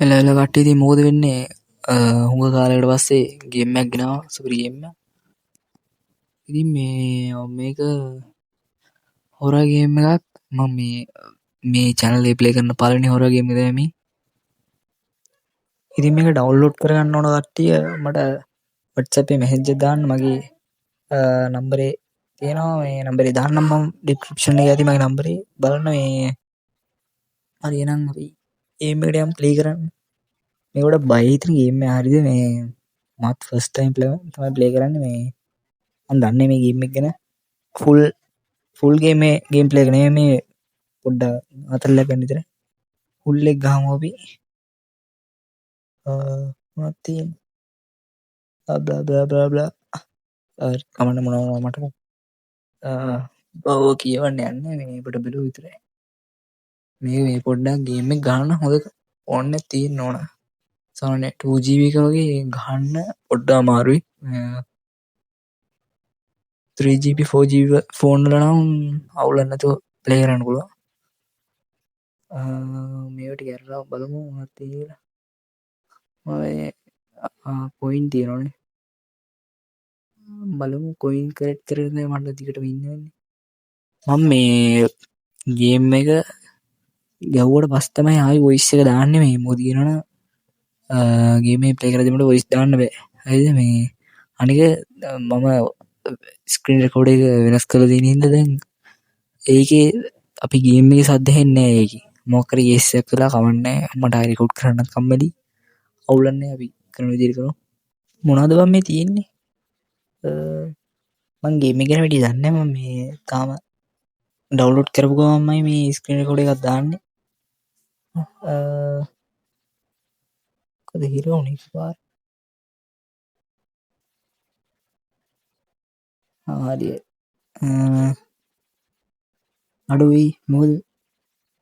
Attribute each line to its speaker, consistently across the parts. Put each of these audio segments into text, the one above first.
Speaker 1: එල එල කට්ටිය ඉතින් මොකද වෙන්නේ හුඟ කාලයකට පස්සේ ගේම් එකක් ගෙනාවා සුපිරි ගේම් එකක්. ඉතින් මේක හොරර් ගේම් එකක්. මම මේ channel එකේ play කරන පළවෙනි හොරර් ගේම් එක තමයි මේ. ඉතින් මේක download කරගන්න ඕන කට්ටිය මට WhatsApp එකේ message එකක් දාන්න. මගේ නම්බරේ තියෙනවා. මේ නම්බරේ දාන්නම් මම description එකේ ඇති මගේ නම්බරේ. බලන්න මේ හරි එහෙනම් අපි ගේම් එකට යමු play කරන්න. මේකට බය හිතෙන ගේම් එක හරියද මේ මත් ෆස්ට් ටයිම් තමයි ප්ලේ කරන්නේ. මේ මම දන්නේ මේ ගේම් එක ගැන ෆුල් ගේම් ප්ලේ එක නෙමෙයි මේ පොඩ්ඩක් අතල්ලා ගන්න විතර ෆුල් එක ගහමු අපි. මොනවද තියෙන්නේ බ්ලා කමන්න මොනවා මට බව කියවන්න යන්නේ මේ පොඩ බිලු විතරයි. මේ පොඩ්ඩක් ගේම් එක ගන්න හොඳ ඕන්න තියෙන්න ඕන. සාමාන්‍ය 2GB එක වගේ ගහන්න පොඩ්ඩක් අමාරුයි. 3GB 4GB ෆෝන් වල නම් අවුලක් නැතුව ප්ලේ කරන්න පුළුවන්. මේවට කරලා බලමු මොනවද කියලා. කොයින් තියෙනවනේ. බලමු කොයින් කලෙක්ට් කරගෙන මට දිගටම ඉන්න වෙන්නේ. මම මේ ගේම් එක ගැව්වට පස්සේ තමයි ආයි වොයිස් එක දාන්නේ. මේ මොකද කියනවනම් ගේම් එක ප්ලේ කරද්දී මට වොයිස් දාන්න බෑ. හරිද? මේ අනික මම ස්ක්‍රීන් රෙකෝඩර් එක වෙනස් කරලා තියෙන හින්දා දැන් ඒකේ අපි ගේම් එකේ සද්ද හෙන්නේ නැහැ ඒකේ. මොකක් හරි කේස් එකක් වෙලා කමන්නේ නැහැ. මට ආයි රෙකෝඩ් කරන්නත් කම්මැලි. අවුලක් නැහැ අපි කරන විදිහට කරමු. මොනවද බං මේ තියෙන්නේ? මං ගේම් එක ගැන වැඩි දන්නේ නැහැ. මම මේ තාම ඩවුන්ලෝඩ් කරපු ගමන්මයි මේ ස්ක්‍රීන් රෙකෝඩර් එකක් දාන්නේ. කොහොමද හිර වුනේ පාර? හරි. අඩුයි මොකද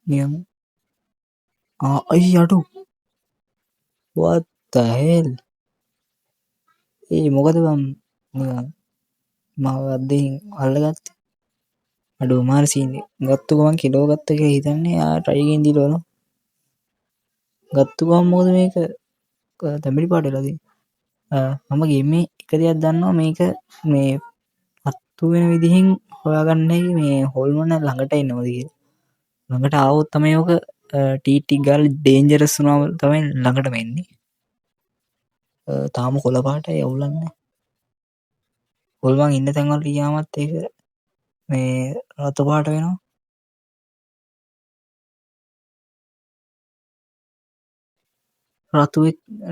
Speaker 1: නියම අයි අඩු what the hell මොකද බං නිකන් මාව අද්දෙන් අල්ලගත්තේ අඩු මාර සීන් ගත්තු ගමන් කිලෝ ගත්ත කියලා හිතන්නේ try එකෙන් දීලා ගත්තු ගමන් මොකද මේක තැඹිලි පාට වෙලා තියෙන්නේ. මම ගේම් එක දෙයක් දන්නවා මේක මේ අත්තු වෙන විදිහෙන් හොයාගන්න මේ හොල්මන ළඟට එනවද කියලා. ළඟට ආවොත් තමයි ඔක ටික් ගාලා ඩේන්ජරස් වුණාම තමයි ළඟටම එන්නේ. තාම කොළ පාටයි අවුලක් නැහැ. හොල්මන් ඉන්න තැන් වලට ගියාමත් ඒක මේ රතු පාට වෙනවා. රතු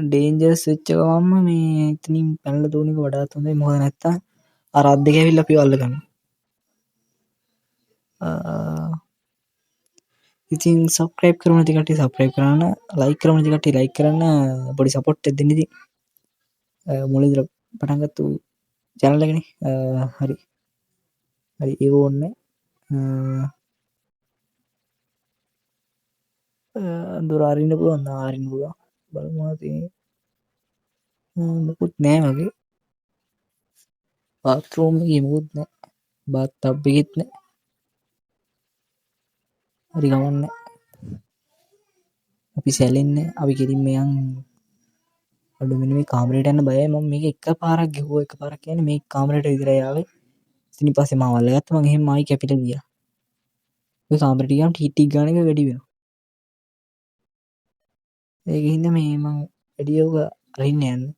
Speaker 1: ඩේන්ජරස් වෙච්ච ගමන්ම මේ එතනින් පැනලා දුවන එක වඩාත් හොඳයි. මොකද නැත්තම් අර අත් දෙක ඇවිල්ලා අපිව අල්ලගන්නවා. ඉතින් සබ්ස්ක්‍රයිබ් කරමු නැති කට්ටිය සබ්ස්ක්‍රයිබ් කරන්න, ලයික් කරමු නැති කට්ටිය ලයික් කරන්න, පොඩි සපෝට් එකක් දෙන්න. ඉතින් මුලින්දල පටන් ගත්තු channel එකනේ. හරි ඒක ඕනේ. දොර අරින්න පුළුවන්. අරින්න පුළුවන්. බලමු මොනවද තියෙන්නේ. මොකුත් නෑ වගේ. බාත්රූම් එකේ මොකුත් නෑ. බාත් ටබ් එකෙත් නෑ. හරි ගමන්නේ. අපි සැලෙන්නේ. අපි කෙලින්ම යන් අඩු මෙන්න මේ කාමරේට යන්න බයයි. මම මේක එකපාරක් ගෙවුවා. එකපාරක් කියන්නේ මේ කාමරේට විතරයි ආවේ. ඉතින් පස්සේ මාව අල්ලගත්තා. මම එහෙම ආයි කැපිටල් ගියා. ඔය කාමරේට ගියාම ටික් ගාන එක වැඩි වෙනවා. ඒකින්ද මේ මම වැඩියෝක අරින්න යන්නේ.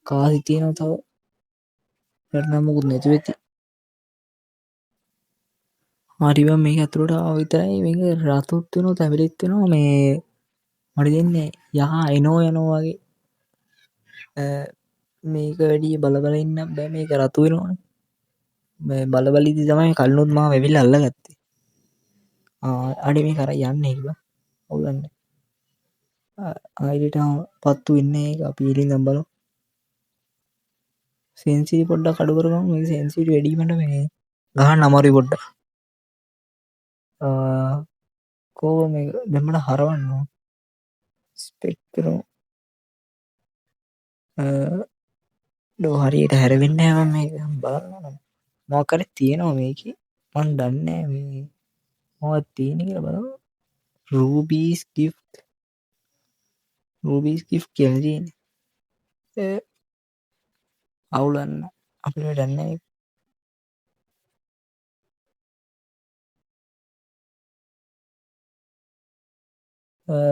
Speaker 1: කාසි තියෙනවා තව. නැත්නම් මොකුත් නැති වෙති. හරි බං මේක ඇතුළට ආව විතරයි. මේක රතුත් වෙනවා තැඹිලිත් වෙනවා. මේ මට දෙන්නේ යහ එනෝ යනෝ වගේ. මේක වැඩි බල ඉන්න බෑ. මේක රතු වෙනවනේ. මේ බල ඉදි තමයි කලිනුත් මාව ඇවිල්ලා අල්ලගත්තේ. අඩේ මේක අර යන්නේ කිව්වා. අවුලන්නේ. ආයිලට පත්තු වෙන්නේ ඒක අපි ඉලින්දම් බලමු. සෙන්සිටි පොඩ්ඩක් අඩු කරගමු. මේක සෙන්සිටි වැඩි වීමට මේ ගහන්න අමාරුයි පොඩ්ඩක්. කෝ මේක දෙමඩ හරවන්න ඕන. ස්පෙක්ට් කරමු. හරියට හැරවෙන්නේ නැහැ මම මේක බලන්න ඕන. මොකක් හරි තියෙනවා මේකේ. මන් දන්නේ මේ මොකක්ද තියෙන්නේ කියලා බලමු. රූබීස් ගිෆ්ට් කියලා තියෙන්නේ. අවුලන්න අපිට වැඩක් නැහැ.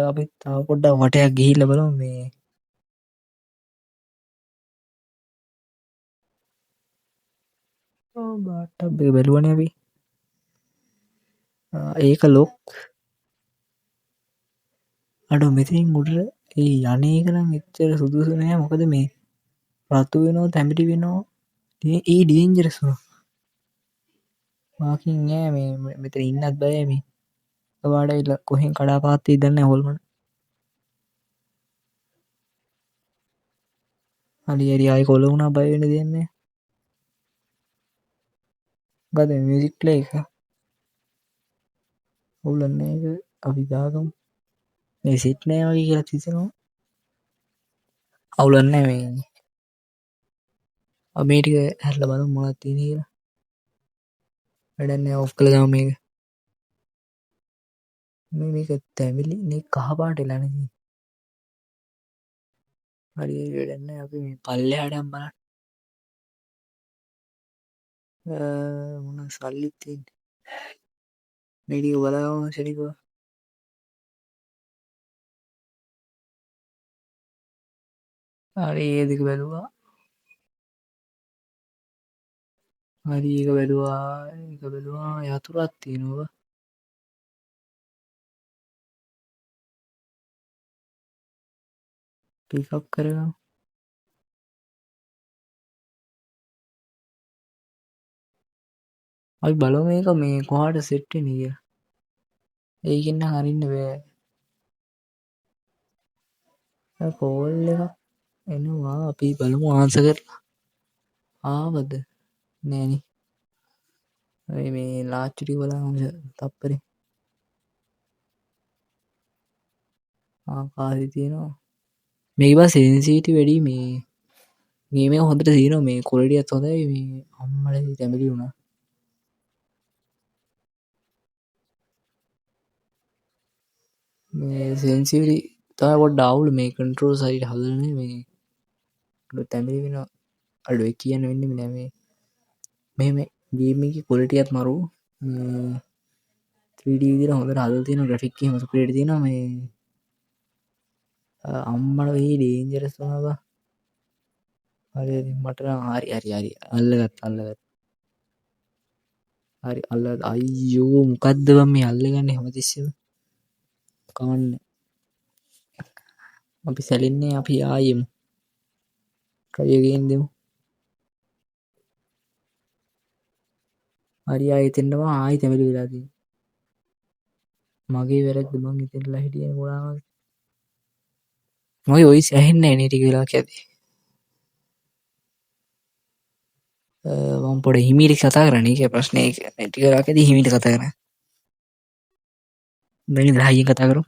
Speaker 1: අපි තව පොඩ්ඩක් වටයක් ගිහිල්ලා බලමු මේ බාට්ටබ් එක බැලුවනේ අපි. ඒක ලොක් අඩෝ මෙතනින් උඩට ඒ යන්නේ එක නම් එච්චර සුදුසු නෑ. මොකද මේ රතු වෙනවා තැඹිලි වෙනවා. ඒ ඩේන්ජරස් මාකින් නෑ මේ මෙතන ඉන්නත් බෑ මේ. ඔයාලට කොහෙන් කඩාපාත් වෙයිද දන්නේ නැහැ හොල්මන. හරි ආයි කොළ වුණා බය වෙන්න දෙයක් නෑ. මොකද මියුසික් ප්ලේ එක ඔවුලන්නේ එක අපි දාගමු. මේ සෙට් නෑ වගේ කියලා හිතෙනවා. අවුලන්නේ මේ මේ ටික හැරලා බලමු මොනවද තියෙන්නේ කියලා. වැඩක් නෑ ඔෆ් කළා දාමු මේක. මේක තැඹිලි නේ කහ පාට වෙලා නේ. හරි වැඩක් නෑ අපි මේ පල්ලෙහාට යන් බලන්න. මොන සල්ලිත් තියෙන්නේ. මේ ටික බලවම ශනිකව. හරි ඒ දෙක බැලුවා. හරි ඒක බැලුවා යතුරක් තියෙනවා. පිකප් කරගමු. අපි බලමු මේක මේ කොහාට සෙට් වෙන්නේ කියලා. ඒකෙන් නම් අරින්න බෑ. කෝල් එකක් එනවා අපි බලමු ආන්සර් කරලා. ආවද? නෑනේ. අපි මේ ලාච්චු ටික බලමු තප්පරේ. කාසි තියෙනවා. මේක බා සෙන්සිටිවිටි වැඩි මේ ගේම් එක හොඳට තියෙනවා මේ ක්වොලිටියත් හොඳයි මේ අම්මලේ තැඹිලි වුණා. මේ සෙන්සිටිවිටි තමයි පොඩ්ඩක් අවුල් මේ කන්ට්‍රෝල් සයිඩ් හදන්නේ මේ තැඹිලි වෙනවා. අඩුයි කියන්න වෙන්නේ නෑ මේ මෙහෙම ගේම් එකේ ක්වොලිටියත් මරු 3D විදිහට හොඳට හදලා තියෙනවා ග්‍රැෆික් එකම සුපිරියට තියෙනවා මේ අම්මල වෙයි ඩේන්ජරස් වුණා බා. හරි මට නම් හරි අල්ලගත්තා හරි අයියෝ මොකද්ද බං මේ අල්ලගන්නේ හැමතිස්සෙම කවන්නේ. අපි සැලෙන්නේ අපි ආයෙමු try again දෙමු. හරි ආයෙ එතෙන්ටම ආයෙ තැඹිලි වෙලා තියෙනවා. මගේ වැරද්ද මං එතෙන්ටලා හිටියේ ගොඩාක් මගේ වොයිස් ඇහෙන්නේ නැහැ නේ ටික වෙලාවක් යද්දී. මම පොඩි හිමීට කතා කරන්නේ ඒකේ ප්‍රශ්නේ ඒක ටික වෙලාවක් යද්දී හිමීට කතා කරන්නේ. දැන් ඉතින් කතා කරමු.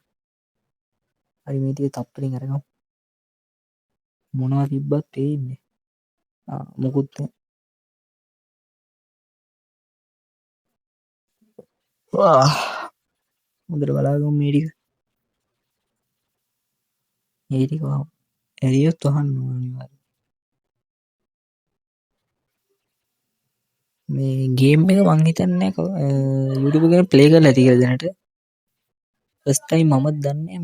Speaker 1: හරි මේ ටික තප්පරෙන් අරගමු. මොනවා තිබ්බත් තේින්නේ. මොකුත් නැහැ. හොඳට බලාගමු මේ ටික. මේ ටික වහමු. එළියොත් වහන්න ඕන අනිවාර්යයෙන්. මේ ගේම් එක මං හිතන්නේ YouTube එකේ ප්ලේ කරලා ඇති කියලා දැනට. ෆස්ට් ටයිම් මමත් දන්නේ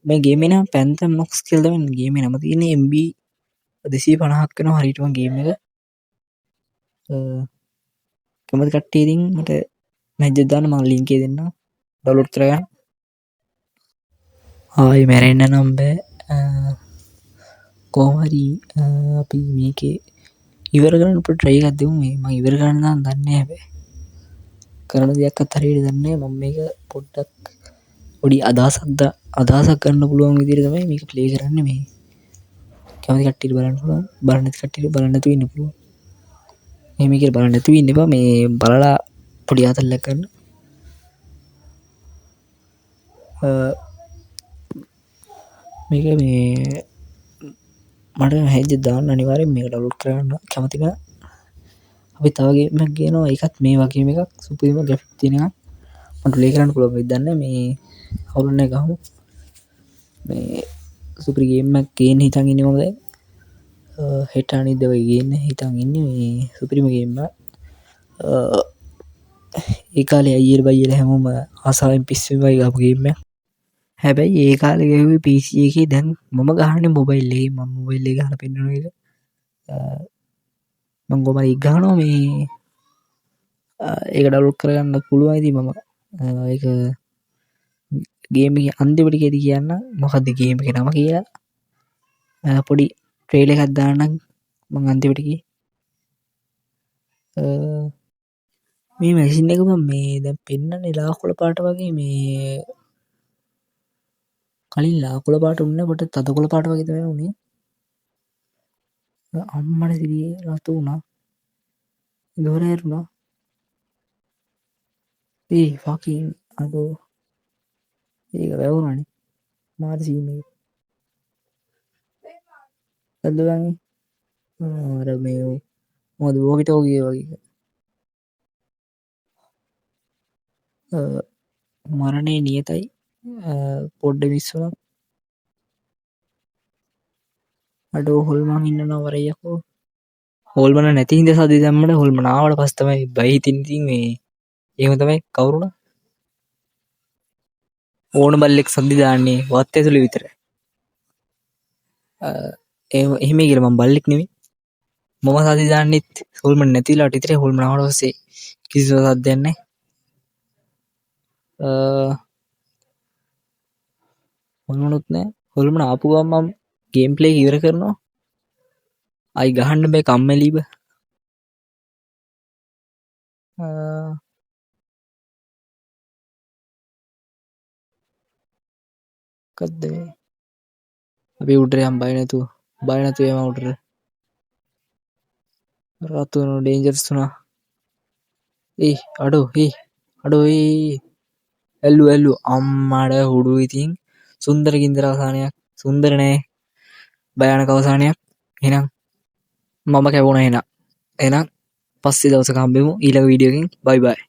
Speaker 1: මේ ගේම් එක නම Phantom Nox කියලා තමයි ගේම් එක නම තියෙන්නේ. MB 250ක් වෙනවා හරියටම ගේම් එක. කැමති කට්ටිය ඉතින් මට මැසේජ් දාන්න මම ලින්ක් එක දෙන්නම් ඩවුන්ලෝඩ් කරගන්න. ආයි මැරෙන්න නම් බෑ. කොහොම හරි අපි මේකේ ඉවර කරන්න try එකක් දෙමු. මේ මම ඉවර කරන්න නම් දන්නේ නැහැ හැබැයි. කරන දෙයක්වත් හරියට දන්නේ නැහැ. මම මේක පොඩ්ඩක් පොඩි අදහසක් ගන්න පුළුවන් විදිහට තමයි මේක ප්ලේ කරන්නේ මේ. කැමති කට්ටියට බලන්න පුළුවන්. බලන්න නැති කට්ටියට බලන්න නැතුව ඉන්න පුළුවන්. එහෙම කියලා බලන්න නැතුව ඉන්න එපා. මේ බලලා පොඩි ආතල්ලක් ගන්න. මේක මේ මට මැසේජ් දාන්න අනිවාර්යෙන් මේක ඩවුන්ලෝඩ් කරගන්න කැමති නම් අපි තව ගේම් එකක් ගේනවා ඒකත් මේ වගේම එකක් සුපිරිම ග්‍රැෆික් තියෙන එකක් මට ප්ලේ කරන්න පුළුවන් වෙයිද දන්නේ නැහැ මේ අවුලන්නේ ගහමු මේ සුපිරි ගේම් එකක් ගේන්න හිතන් ඉන්නේ මම දැන් හෙට අනිද්දා වගේ ගේන්න හිතන් ඉන්නේ මේ සුපිරිම ගේම් එකක් ඒ කාලේ අයියලා බයියලා හැමෝම ආසාවෙන් පිස්සුවෙන් වගේ ගහපු ගේම් එකක් හැබැයි ඒ කාලේ ගැහුවේ PC එකේ දැන් මම ගහන්නේ මොබයිල් එකේ මම මොබයිල් එකේ ගහලා පෙන්නන එක මම කොහමද ගහනවා මේ ඒක ඩවුන්ලෝඩ් කරගන්න පුළුවන් ඉතින් මම ඒක ගේම් එකේ අන්තිමට කියදී කියන්න මොකද්ද ගේම් එකේ නම කියලා පොඩි ට්‍රේලර් එකක් දාන්නම් මම අන්තිමට කියේ මේ මැෂින් එක මම මේ දැන් පෙන්නන්නේ ලාකුල පාට වගේ මේ කලින් ලාකුල පාට උන්නේ කොට තදකොළ පාට වගේ තමයි උනේ අම්මට සිරියේ රතු වුණා දොර ඇරුණා ඒ ෆකින් අදෝ ඒක වැවුණානේ මාර සීන් එක ඇද්දගන්නේ අර මේ මොකද වෝකි ටෝකි වගේ මරණය නියතයි පොඩ්ඩ මිස්සුණා අඩෝ හොල්මන් ඉන්නනවා වරයකෝ හොල්මන නැති හින්දා සද්ද දැම්මට හොල්මන ආවට පස්සේ තමයි බයි හිතින් ඉතින් මේ එහෙම තමයි කවුරුණා ඕන බල්ලෙක් සද්ද දාන්නේ වත් ඇතුලේ විතරයි එහෙම කියලා මම බල්ලෙක් නෙමෙයි මම සද්ද දාන්නෙත් හොල්මන් නැතිලාට විතරයි හොල්මන ආවට පස්සේ කිසිම සද්දයක් නැහැ හොල්මනුත් නැහැ හොල්මන ආපු ගමන් මම ගේම් ප්ලේ ඉවර කරනවා අයි ගහන්න බෑ කම්මැලිව මොකද්ද මේ අපි උඩට යම් බය නැතුව යම උඩට රතු වෙන ඩේන්ජර්ස් තුනා අඩෝ ඇල්ලු අම්මඩ හුඩු ඉතින් සුන්දර ගින්දර අවසානයක් සුන්දර නෑ භයානක අවසානයක් එහෙනම් මම කැවුණා එහෙනම් පස්සේ දවසක හම්බෙමු ඊළඟ වීඩියෝ එකකින් බයි බයි